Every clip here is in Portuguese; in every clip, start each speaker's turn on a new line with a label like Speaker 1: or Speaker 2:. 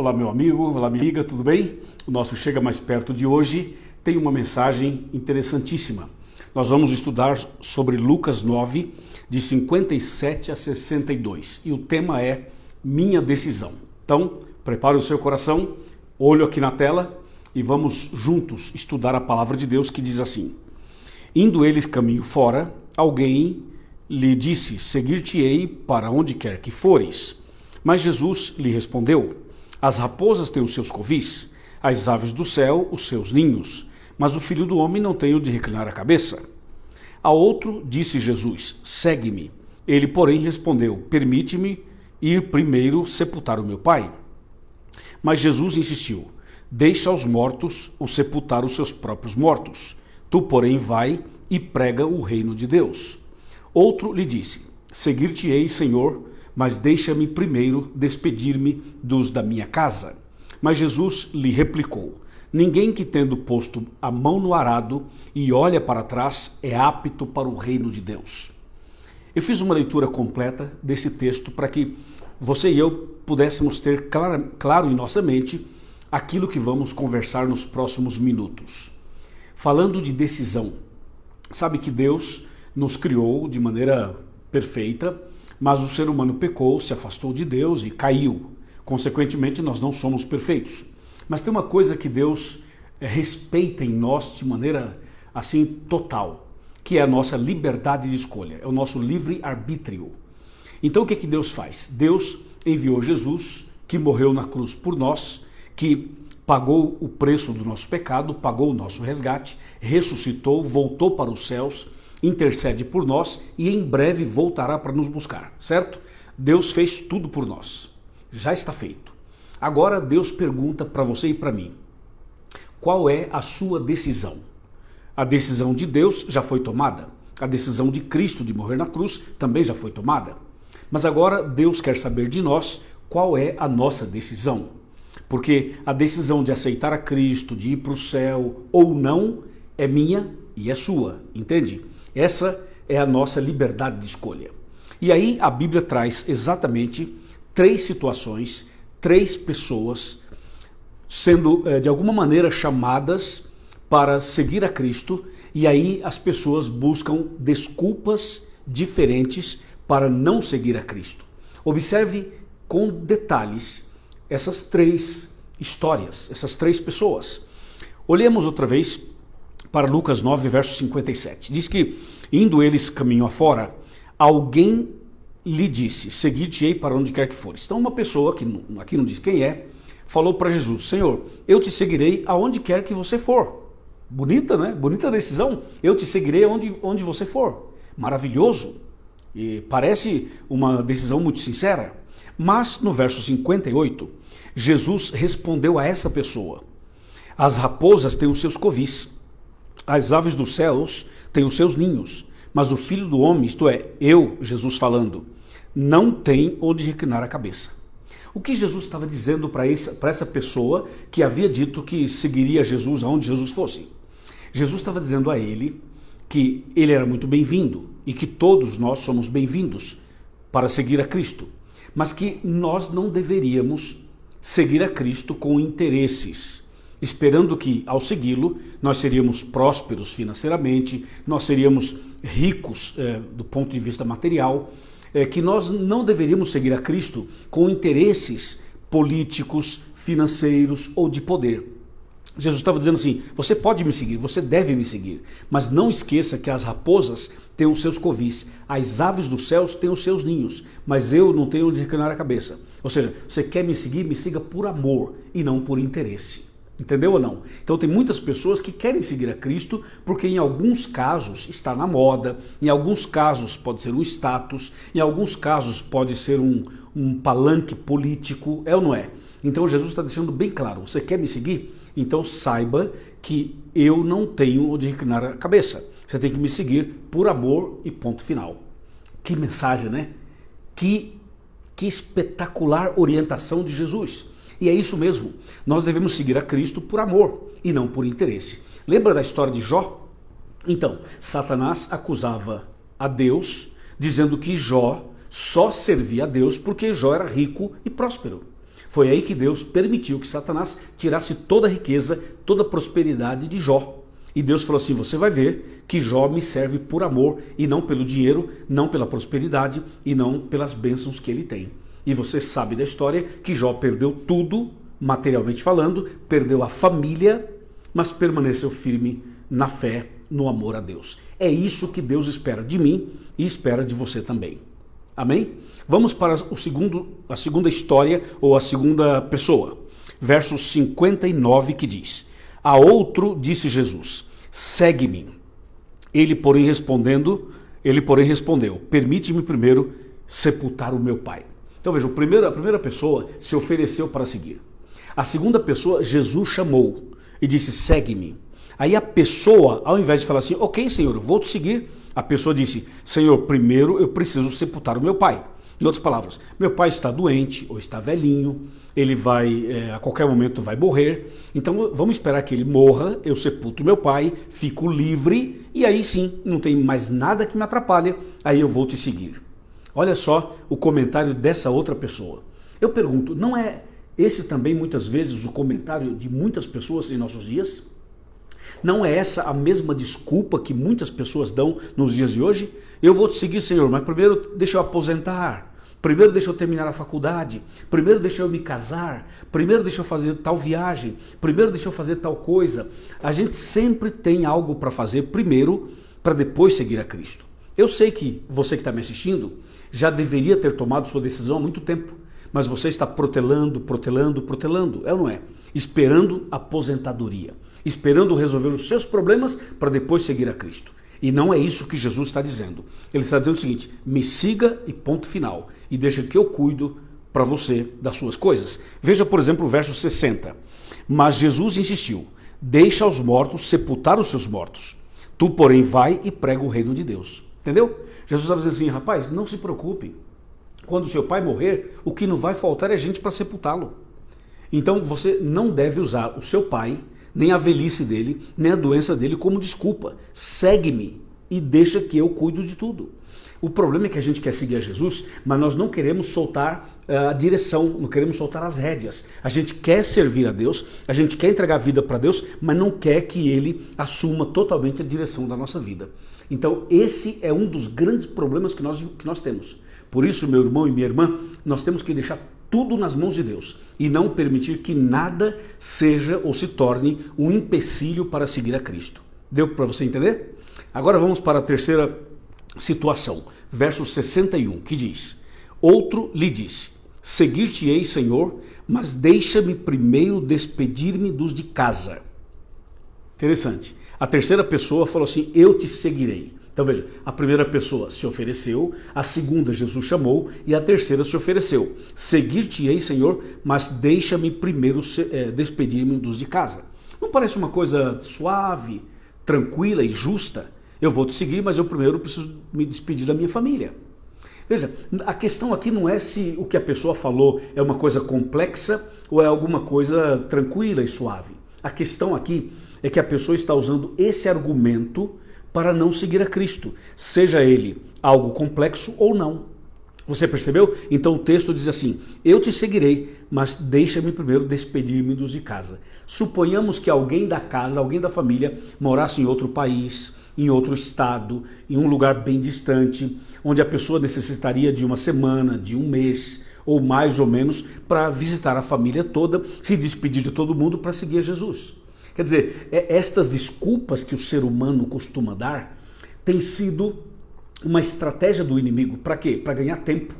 Speaker 1: Olá, meu amigo, olá, minha amiga, tudo bem? O nosso Chega Mais Perto de hoje tem uma mensagem interessantíssima. Nós vamos estudar sobre Lucas 9, de 57 a 62, e o tema é Minha Decisão. Então, prepare o seu coração, olho aqui na tela e vamos juntos estudar a palavra de Deus que diz assim: Indo eles caminho fora, alguém lhe disse: Seguir-te-ei para onde quer que fores. Mas Jesus lhe respondeu: As raposas têm os seus covis, as aves do céu os seus ninhos, mas o Filho do Homem não tem onde reclinar a cabeça. A outro disse Jesus: Segue-me. Ele, porém, respondeu: Permite-me ir primeiro sepultar o meu Pai. Mas Jesus insistiu: Deixa aos mortos o sepultar os seus próprios mortos. Tu, porém, vai e prega o reino de Deus. Outro lhe disse: Seguir-te-ei, Senhor, mas deixa-me primeiro despedir-me dos da minha casa. Mas Jesus lhe replicou: Ninguém que, tendo posto a mão no arado e olha para trás, é apto para o reino de Deus. Eu fiz uma leitura completa desse texto para que você e eu pudéssemos ter claro em nossa mente aquilo que vamos conversar nos próximos minutos. Falando de decisão, sabe que Deus nos criou de maneira perfeita, mas o ser humano pecou, se afastou de Deus e caiu. Consequentemente, nós não somos perfeitos. Mas tem uma coisa que Deus respeita em nós de maneira assim total, que é a nossa liberdade de escolha, é o nosso livre-arbítrio. Então o que Deus faz? Deus enviou Jesus, que morreu na cruz por nós, que pagou o preço do nosso pecado, pagou o nosso resgate, ressuscitou, voltou para os céus, intercede por nós e em breve voltará para nos buscar, certo? Deus fez tudo por nós, já está feito. Agora Deus pergunta para você e para mim: qual é a sua decisão? A decisão de Deus já foi tomada, a decisão de Cristo de morrer na cruz também já foi tomada. Mas agora Deus quer saber de nós qual é a nossa decisão. Porque a decisão de aceitar a Cristo, de ir para o céu ou não, é minha e é sua, entende? Essa é a nossa liberdade de escolha. E aí a Bíblia traz exatamente três situações, três pessoas sendo de alguma maneira chamadas para seguir a Cristo, e aí as pessoas buscam desculpas diferentes para não seguir a Cristo. Observe com detalhes essas três histórias, essas três pessoas. Olhemos outra vez para Lucas 9, verso 57. Diz que, indo eles caminho afora, alguém lhe disse: Seguir-te-ei para onde quer que fores. Então uma pessoa, que aqui não diz quem é, falou para Jesus: Senhor, eu te seguirei aonde quer que você for. Bonita, né? Bonita decisão. Eu te seguirei onde você for. Maravilhoso. E parece uma decisão muito sincera. Mas no verso 58, Jesus respondeu a essa pessoa: As raposas têm os seus covis, as aves dos céus têm os seus ninhos, mas o Filho do Homem, isto é, eu, Jesus falando, não tem onde reclinar a cabeça. O que Jesus estava dizendo para essa pessoa que havia dito que seguiria Jesus aonde Jesus fosse? Jesus estava dizendo a ele que ele era muito bem-vindo e que todos nós somos bem-vindos para seguir a Cristo, mas que nós não deveríamos seguir a Cristo com interesses, esperando que, ao segui-lo, nós seríamos prósperos financeiramente, nós seríamos ricos do ponto de vista material, que nós não deveríamos seguir a Cristo com interesses políticos, financeiros ou de poder. Jesus estava dizendo assim: você pode me seguir, você deve me seguir, mas não esqueça que as raposas têm os seus covis, as aves dos céus têm os seus ninhos, mas eu não tenho onde reclinar a cabeça. Ou seja, você quer me seguir, me siga por amor e não por interesse. Entendeu ou não? Então tem muitas pessoas que querem seguir a Cristo porque em alguns casos está na moda, em alguns casos pode ser um status, em alguns casos pode ser um palanque político, é ou não é? Então Jesus está deixando bem claro: você quer me seguir? Então saiba que eu não tenho onde reclinar a cabeça. Você tem que me seguir por amor e ponto final. Que mensagem, né? Que espetacular orientação de Jesus. E é isso mesmo, nós devemos seguir a Cristo por amor e não por interesse. Lembra da história de Jó? Então, Satanás acusava a Deus, dizendo que Jó só servia a Deus porque Jó era rico e próspero. Foi aí que Deus permitiu que Satanás tirasse toda a riqueza, toda a prosperidade de Jó. E Deus falou assim, você vai ver que Jó me serve por amor e não pelo dinheiro, não pela prosperidade e não pelas bênçãos que ele tem. E você sabe da história que Jó perdeu tudo, materialmente falando, perdeu a família, mas permaneceu firme na fé, no amor a Deus. É isso que Deus espera de mim e espera de você também. Amém? Vamos para a segunda história ou a segunda pessoa. Verso 59 que diz: a outro disse Jesus, segue-me. Ele porém respondeu, permite-me primeiro sepultar o meu pai. Então veja, a primeira pessoa se ofereceu para seguir. A segunda pessoa, Jesus chamou e disse, segue-me. Aí a pessoa, ao invés de falar assim, ok, Senhor, eu vou te seguir, a pessoa disse, Senhor, primeiro eu preciso sepultar o meu pai. Em outras palavras, meu pai está doente ou está velhinho, ele vai, a qualquer momento vai morrer, então vamos esperar que ele morra, eu sepulto meu pai, fico livre e aí sim, não tem mais nada que me atrapalhe, aí eu vou te seguir. Olha só o comentário dessa outra pessoa. Eu pergunto, não é esse também muitas vezes o comentário de muitas pessoas em nossos dias? Não é essa a mesma desculpa que muitas pessoas dão nos dias de hoje? Eu vou te seguir, Senhor, mas primeiro deixa eu aposentar, primeiro deixa eu terminar a faculdade, primeiro deixa eu me casar, primeiro deixa eu fazer tal viagem, primeiro deixa eu fazer tal coisa. A gente sempre tem algo para fazer primeiro, para depois seguir a Cristo. Eu sei que você que está me assistindo já deveria ter tomado sua decisão há muito tempo, mas você está protelando, é ou não é? Esperando aposentadoria, esperando resolver os seus problemas para depois seguir a Cristo. E não é isso que Jesus está dizendo. Ele está dizendo o seguinte, me siga e ponto final. E deixa que eu cuido para você das suas coisas. Veja, por exemplo, o verso 60. Mas Jesus insistiu, deixa os mortos sepultar os seus mortos. Tu, porém, vai e prega o reino de Deus. Entendeu? Jesus está dizendo assim, rapaz, não se preocupe. Quando seu pai morrer, o que não vai faltar é gente para sepultá-lo. Então você não deve usar o seu pai, nem a velhice dele, nem a doença dele como desculpa. Segue-me e deixa que eu cuido de tudo. O problema é que a gente quer seguir a Jesus, mas nós não queremos soltar a direção, não queremos soltar as rédeas. A gente quer servir a Deus, a gente quer entregar a vida para Deus, mas não quer que Ele assuma totalmente a direção da nossa vida. Então esse é um dos grandes problemas que nós temos. Por isso, meu irmão e minha irmã, nós temos que deixar tudo nas mãos de Deus e não permitir que nada seja ou se torne um empecilho para seguir a Cristo. Deu para você entender? Agora vamos para a terceira situação, verso 61, que diz, outro lhe disse, seguir-te-ei, Senhor, mas deixa-me primeiro despedir-me dos de casa. Interessante. A terceira pessoa falou assim, eu te seguirei. Então veja, a primeira pessoa se ofereceu, a segunda Jesus chamou e a terceira se ofereceu. Seguir-te-ei, Senhor, mas deixa-me primeiro despedir-me dos de casa. Não parece uma coisa suave, tranquila e justa? Eu vou te seguir, mas eu primeiro preciso me despedir da minha família. Veja, a questão aqui não é se o que a pessoa falou é uma coisa complexa ou é alguma coisa tranquila e suave. A questão aqui é que a pessoa está usando esse argumento para não seguir a Cristo, seja ele algo complexo ou não. Você percebeu? Então o texto diz assim, eu te seguirei, mas deixa-me primeiro despedir-me dos de casa. Suponhamos que alguém da casa, alguém da família, morasse em outro país, em outro estado, em um lugar bem distante, onde a pessoa necessitaria de uma semana, de um mês, ou mais ou menos, para visitar a família toda, se despedir de todo mundo para seguir a Jesus. Quer dizer, estas desculpas que o ser humano costuma dar tem sido uma estratégia do inimigo. Para quê? Para ganhar tempo.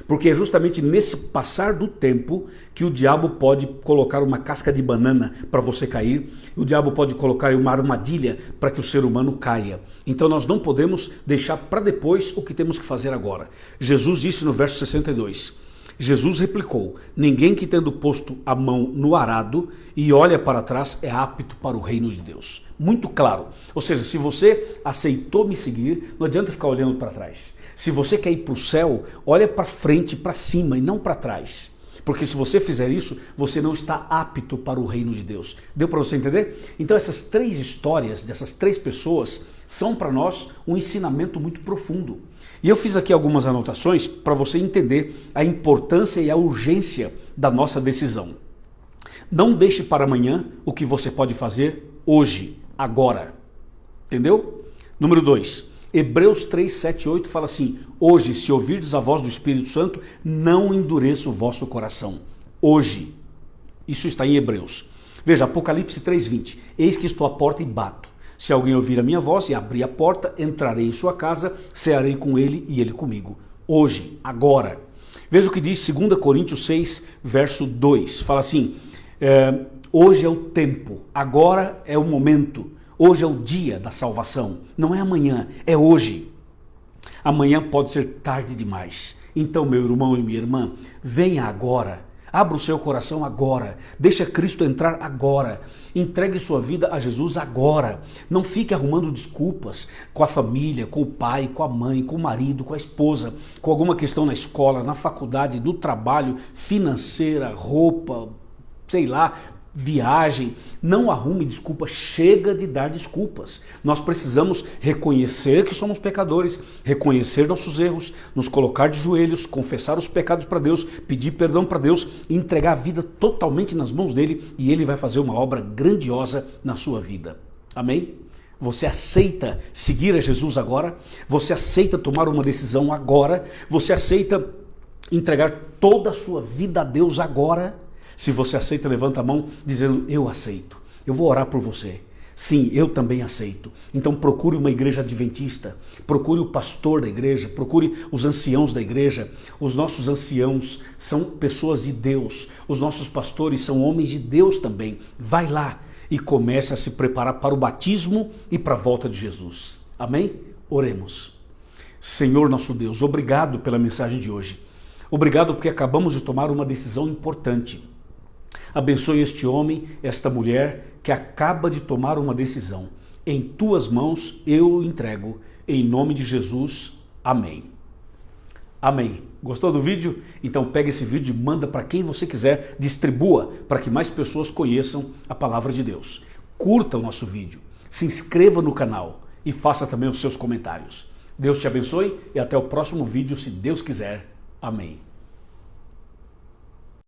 Speaker 1: Porque é justamente nesse passar do tempo que o diabo pode colocar uma casca de banana para você cair, o diabo pode colocar uma armadilha para que o ser humano caia. Então nós não podemos deixar para depois o que temos que fazer agora. Jesus disse no verso 62, Jesus replicou, ninguém que tendo posto a mão no arado e olha para trás é apto para o reino de Deus. Muito claro. Ou seja, se você aceitou me seguir, não adianta ficar olhando para trás. Se você quer ir para o céu, olha para frente, para cima e não para trás. Porque se você fizer isso, você não está apto para o reino de Deus. Deu para você entender? Então essas três histórias dessas três pessoas são para nós um ensinamento muito profundo. E eu fiz aqui algumas anotações para você entender a importância e a urgência da nossa decisão. Não deixe para amanhã o que você pode fazer hoje, agora. Entendeu? Número 2. Hebreus 3, 7 e 8 fala assim: hoje, se ouvirdes a voz do Espírito Santo, não endureça o vosso coração. Hoje. Isso está em Hebreus. Veja, Apocalipse 3, 20. Eis que estou à porta e bato. Se alguém ouvir a minha voz e abrir a porta, entrarei em sua casa, cearei com ele e ele comigo. Hoje, agora. Veja o que diz 2 Coríntios 6, verso 2. Fala assim: hoje é o tempo, agora é o momento, hoje é o dia da salvação. Não é amanhã, é hoje. Amanhã pode ser tarde demais. Então, meu irmão e minha irmã, venha agora. Abra o seu coração agora, deixa Cristo entrar agora, entregue sua vida a Jesus agora. Não fique arrumando desculpas com a família, com o pai, com a mãe, com o marido, com a esposa, com alguma questão na escola, na faculdade, no trabalho, financeira, roupa, sei lá, viagem. Não arrume desculpa, chega de dar desculpas. Nós precisamos reconhecer que somos pecadores, reconhecer nossos erros, nos colocar de joelhos, confessar os pecados para Deus, pedir perdão para Deus e entregar a vida totalmente nas mãos dele, e ele vai fazer uma obra grandiosa na sua vida. Amém? Você aceita seguir a Jesus agora? Você aceita tomar uma decisão agora? Você aceita entregar toda a sua vida a Deus agora? Se você aceita, levanta a mão dizendo: eu aceito, eu vou orar por você. Sim, eu também aceito. Então procure uma igreja adventista, procure o pastor da igreja, procure os anciãos da igreja. Os nossos anciãos são pessoas de Deus, os nossos pastores são homens de Deus também. Vai lá e comece a se preparar para o batismo e para a volta de Jesus. Amém? Oremos. Senhor nosso Deus, obrigado pela mensagem de hoje. Obrigado porque acabamos de tomar uma decisão importante. Abençoe este homem, esta mulher que acaba de tomar uma decisão. Em tuas mãos eu o entrego, em nome de Jesus. Amém. Amém. Gostou do vídeo? Então pega esse vídeo e manda para quem você quiser, distribua para que mais pessoas conheçam a palavra de Deus. Curta o nosso vídeo, se inscreva no canal e faça também os seus comentários. Deus te abençoe e até o próximo vídeo, se Deus quiser. Amém.